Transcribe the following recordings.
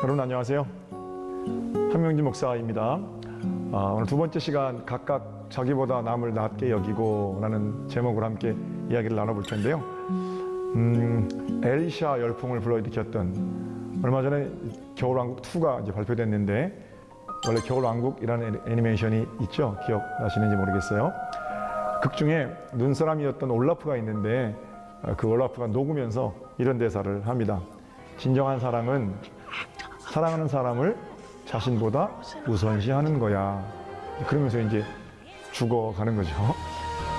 여러분 안녕하세요. 한명진 목사입니다. 오늘 두 번째 시간 각각 자기보다 남을 낮게 여기고 라는 제목으로 함께 이야기를 나눠볼 텐데요. 엘리샤 열풍을 불러일으켰던 얼마 전에 겨울왕국 2가 이제 발표됐는데, 원래 겨울왕국이라는 애니메이션이 있죠. 기억나시는지 모르겠어요. 극 중에 눈사람이었던 올라프가 있는데 그 올라프가 녹으면서 이런 대사를 합니다. 진정한 사랑은 사랑하는 사람을 자신보다 우선시하는 거야. 그러면서 이제 죽어가는 거죠.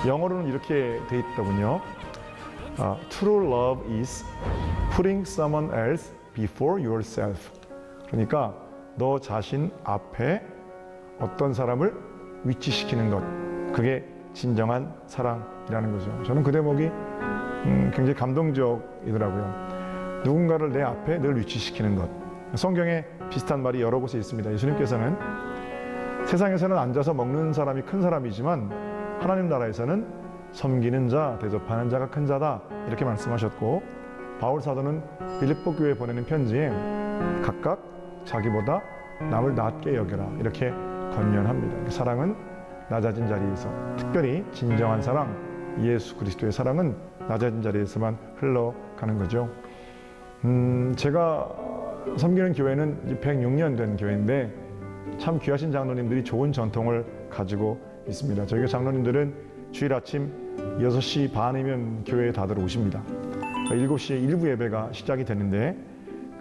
영어로는 이렇게 돼 있더군요. True love is putting someone else before yourself. 그러니까 너 자신 앞에 어떤 사람을 위치시키는 것, 그게 진정한 사랑이라는 거죠. 저는 그 대목이 굉장히 감동적이더라고요. 누군가를 내 앞에 늘 위치시키는 것. 성경에 비슷한 말이 여러 곳에 있습니다. 예수님께서는 세상에서는 앉아서 먹는 사람이 큰 사람이지만 하나님 나라에서는 섬기는 자, 대접하는 자가 큰 자다, 이렇게 말씀하셨고, 바울 사도는 빌립보 교회에 보내는 편지에 각각 자기보다 남을 낮게 여겨라, 이렇게 권면합니다. 사랑은 낮아진 자리에서, 특별히 진정한 사랑, 예수 그리스도의 사랑은 낮아진 자리에서만 흘러가는 거죠. 제가 섬기는 교회는 106년 된 교회인데 참 귀하신 장로님들이 좋은 전통을 가지고 있습니다. 저희가 장로님들은 주일 아침 6시 반이면 교회에 다들 오십니다. 7시에 일부 예배가 시작이 되는데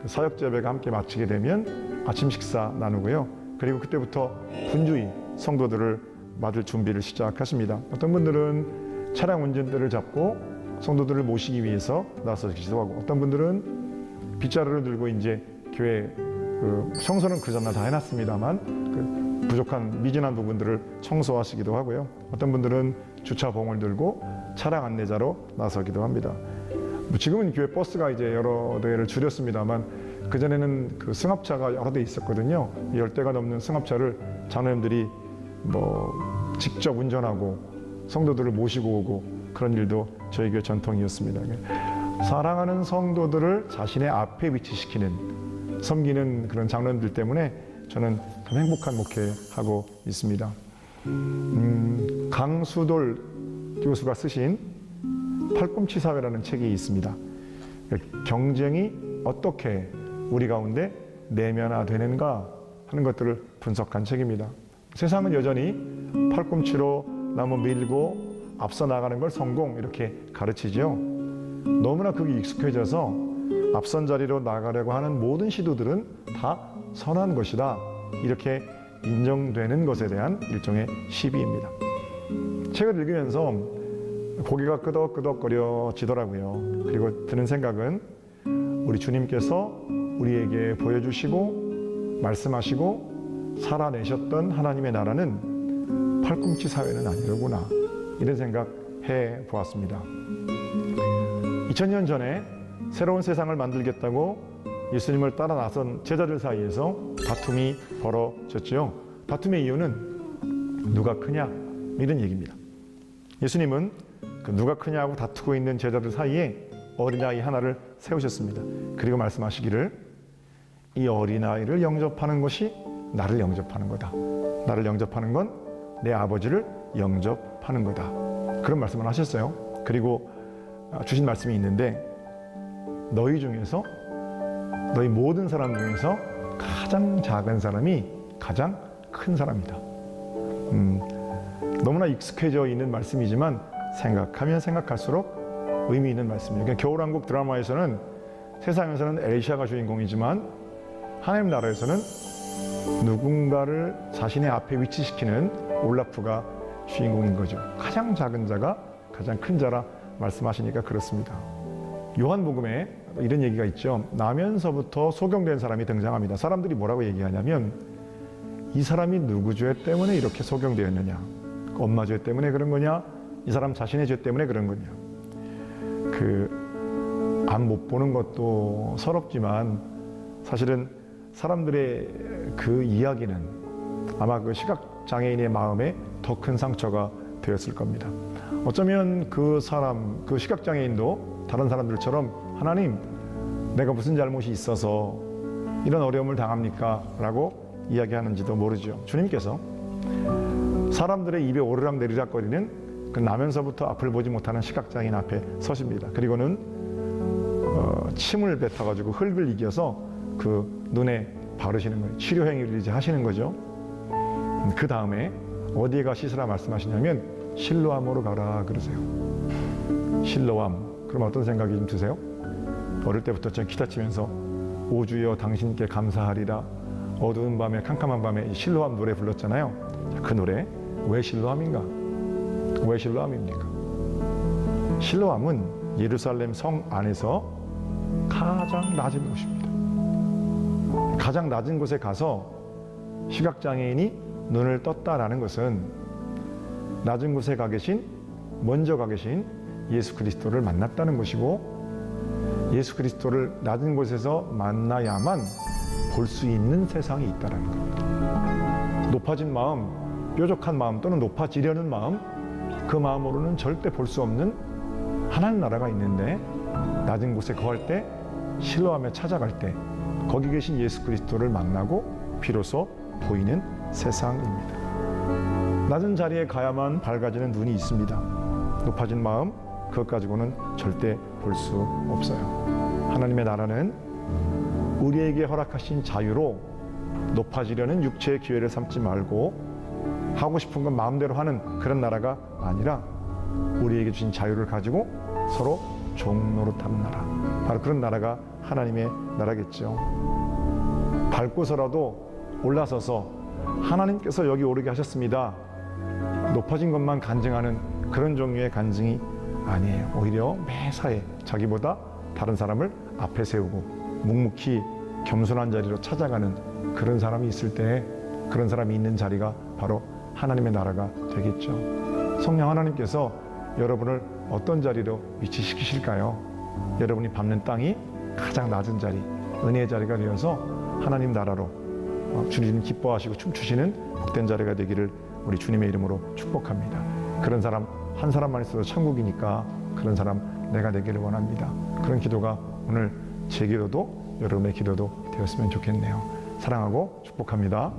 그 사역자 예배가 함께 마치게 되면 아침 식사 나누고요. 그리고 그때부터 분주히 성도들을 맞을 준비를 시작하십니다. 어떤 분들은 차량 운전대를 잡고 성도들을 모시기 위해서 나서기도 하고, 어떤 분들은 빗자루를 들고 이제 교회 청소는 그 전날 다 해놨습니다만 그 부족한 미진한 부분들을 청소하시기도 하고요. 어떤 분들은 주차봉을 들고 차량 안내자로 나서기도 합니다. 지금은 교회 버스가 이제 여러 대를 줄였습니다만 그전에는 그 승합차가 여러 대 있었거든요. 10대가 넘는 승합차를 장로님들이 직접 운전하고 성도들을 모시고 오고, 그런 일도 저희 교회 전통이었습니다. 사랑하는 성도들을 자신의 앞에 위치시키는, 섬기는 그런 장로님들 때문에 저는 참 행복한 목회하고 있습니다. 강수돌 교수가 쓰신 팔꿈치 사회라는 책이 있습니다. 경쟁이 어떻게 우리 가운데 내면화되는가 하는 것들을 분석한 책입니다. 세상은 여전히 팔꿈치로 나무 밀고 앞서 나가는 걸 성공, 이렇게 가르치죠. 너무나 그게 익숙해져서 앞선 자리로 나가려고 하는 모든 시도들은 다 선한 것이다, 이렇게 인정되는 것에 대한 일종의 시비입니다. 책을 읽으면서 고개가 끄덕끄덕거려지더라고요. 그리고 드는 생각은 우리 주님께서 우리에게 보여주시고 말씀하시고 살아내셨던 하나님의 나라는 팔꿈치 사회는 아니로구나, 이런 생각 해보았습니다. 2000년 전에 새로운 세상을 만들겠다고 예수님을 따라 나선 제자들 사이에서 다툼이 벌어졌지요. 다툼의 이유는 누가 크냐, 이런 얘기입니다. 예수님은 그 누가 크냐고 다투고 있는 제자들 사이에 어린아이 하나를 세우셨습니다. 그리고 말씀하시기를, 이 어린아이를 영접하는 것이 나를 영접하는 거다. 나를 영접하는 건 내 아버지를 영접하는 거다. 그런 말씀을 하셨어요. 그리고 주신 말씀이 있는데, 너희 중에서, 너희 모든 사람 중에서 가장 작은 사람이 가장 큰 사람이다. 너무나 익숙해져 있는 말씀이지만 생각하면 생각할수록 의미 있는 말씀이에요. 그러니까 겨울왕국 드라마에서는, 세상에서는 엘리샤가 주인공이지만 하나님 나라에서는 누군가를 자신의 앞에 위치시키는 올라프가 주인공인 거죠. 가장 작은 자가 가장 큰 자라 말씀하시니까 그렇습니다. 요한복음에 이런 얘기가 있죠. 나면서부터 소경된 사람이 등장합니다. 사람들이 뭐라고 얘기하냐면, 이 사람이 누구 죄 때문에 이렇게 소경되었느냐, 엄마 죄 때문에 그런 거냐, 이 사람 자신의 죄 때문에 그런 거냐. 앞 못 보는 것도 서럽지만 사실은 사람들의 그 이야기는 아마 그 시각장애인의 마음에 더 큰 상처가 되었을 겁니다. 어쩌면 그 사람, 그 시각장애인도 다른 사람들처럼, 하나님, 내가 무슨 잘못이 있어서 이런 어려움을 당합니까? 라고 이야기하는지도 모르죠. 주님께서 사람들의 입에 오르락내리락거리는 그 나면서부터 앞을 보지 못하는 시각장애인 앞에 서십니다. 그리고는 침을 뱉어가지고 흙을 이겨서 그 눈에 바르시는 거예요. 치료 행위를 이제 하시는 거죠. 그 다음에 어디에 가 씻으라 말씀하시냐면 실로암으로 가라 그러세요. 실로암. 그럼 어떤 생각이 좀 드세요? 어릴 때부터 저 기타 치면서 오 주여 당신께 감사하리라, 어두운 밤에 캄캄한 밤에 실로암 노래 불렀잖아요. 그 노래 왜 실로암인가? 왜 실로암입니까? 실로암은 예루살렘 성 안에서 가장 낮은 곳입니다. 가장 낮은 곳에 가서 시각장애인이 눈을 떴다라는 것은 낮은 곳에 가 계신, 먼저 가 계신 예수 그리스도를 만났다는 것이고, 예수 그리스도를 낮은 곳에서 만나야만 볼 수 있는 세상이 있다는 겁니다. 높아진 마음, 뾰족한 마음 또는 높아지려는 마음, 그 마음으로는 절대 볼 수 없는 하나님 나라가 있는데, 낮은 곳에 거할 때, 실로암에 찾아갈 때 거기 계신 예수 그리스도를 만나고 비로소 보이는 세상입니다. 낮은 자리에 가야만 밝아지는 눈이 있습니다. 높아진 마음, 그것 가지고는 절대 볼 수 없어요. 하나님의 나라는 우리에게 허락하신 자유로 높아지려는 육체의 기회를 삼지 말고 하고 싶은 건 마음대로 하는 그런 나라가 아니라 우리에게 주신 자유를 가지고 서로 종노릇하는 나라, 바로 그런 나라가 하나님의 나라겠죠. 밟고서라도 올라서서 하나님께서 여기 오르게 하셨습니다, 높아진 것만 간증하는 그런 종류의 간증이 아니에요. 오히려 매사에 자기보다 다른 사람을 앞에 세우고 묵묵히 겸손한 자리로 찾아가는 그런 사람이 있을 때, 그런 사람이 있는 자리가 바로 하나님의 나라가 되겠죠. 성령 하나님께서 여러분을 어떤 자리로 위치시키실까요? 여러분이 밟는 땅이 가장 낮은 자리, 은혜의 자리가 되어서 하나님 나라로 주님 기뻐하시고 춤추시는 복된 자리가 되기를 우리 주님의 이름으로 축복합니다. 그런 사람 한 사람만 있어도 천국이니까 그런 사람 내가 되기를 원합니다. 그런 기도가 오늘 제 기도도 여러분의 기도도 되었으면 좋겠네요. 사랑하고 축복합니다.